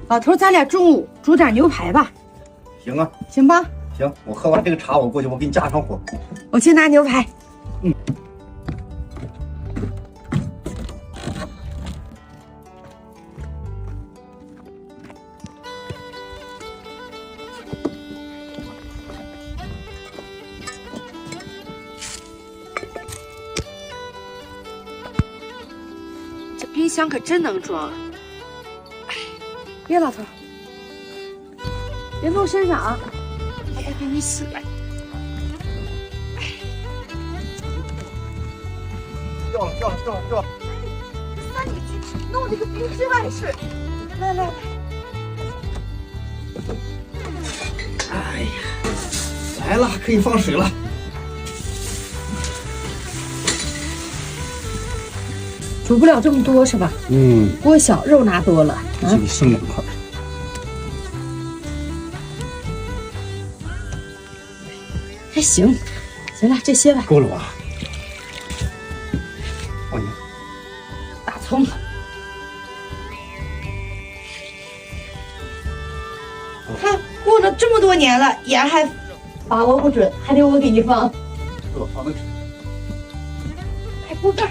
老头，咱俩中午煮点牛排吧，行啊，行吧？行，我喝完这个茶，我过去，我给你加上火。我去拿牛排。这冰箱可真能装。哎，别老头，别弄身上啊！我得给你洗了。掉了！那你去弄这个冰之外水。来，哎呀，来了，可以放水了。煮不了这么多是吧？锅小，肉拿多了。这里剩2块。还行，行了，这些吧。够了吧？放盐。大葱。看过了这么多年了，盐还把握不准，还得我给你放。放的。开锅盖。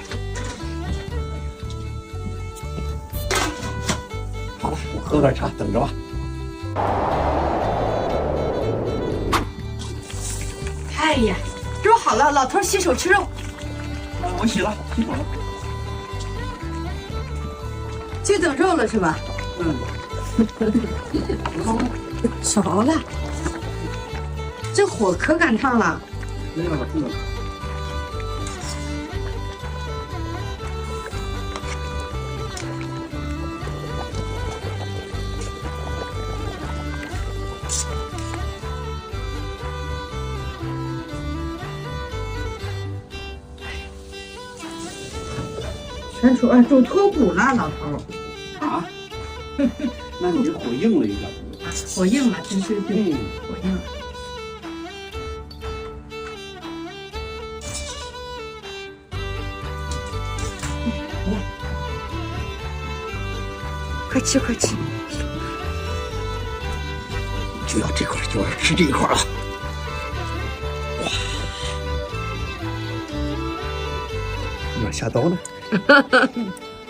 好了，我喝点茶，等着吧。哎呀，肉好了，老头洗手吃肉。我洗了，洗好了。就等肉了是吧？熟了。这火可赶趟了。那个是。全煮脱骨了，老头。啊？那你这火硬了一点。火硬了，真是火硬了。快吃！就要这块，就要吃这一块了。哇！有点下刀呢。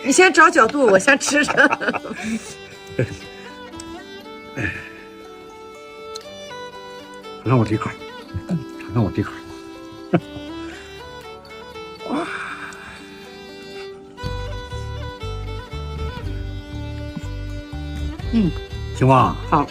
你先找角度，我先吃着。尝尝我这块，尝尝我这块。哇！行吧？好。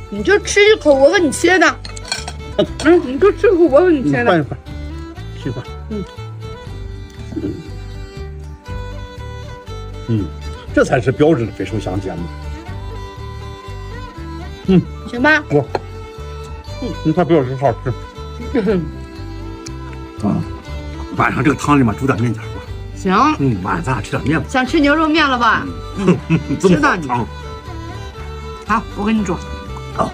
你就吃一口，我给你切的。你就吃一口，我给你切的。换一块，吃一块。这才是标准的肥瘦相间嘛。行吧？你看比我这好吃。晚上这个汤里面煮点面条吧。行。晚上咱俩吃点面吧。想吃牛肉面了吧？这么好汤。好，我给你煮。好。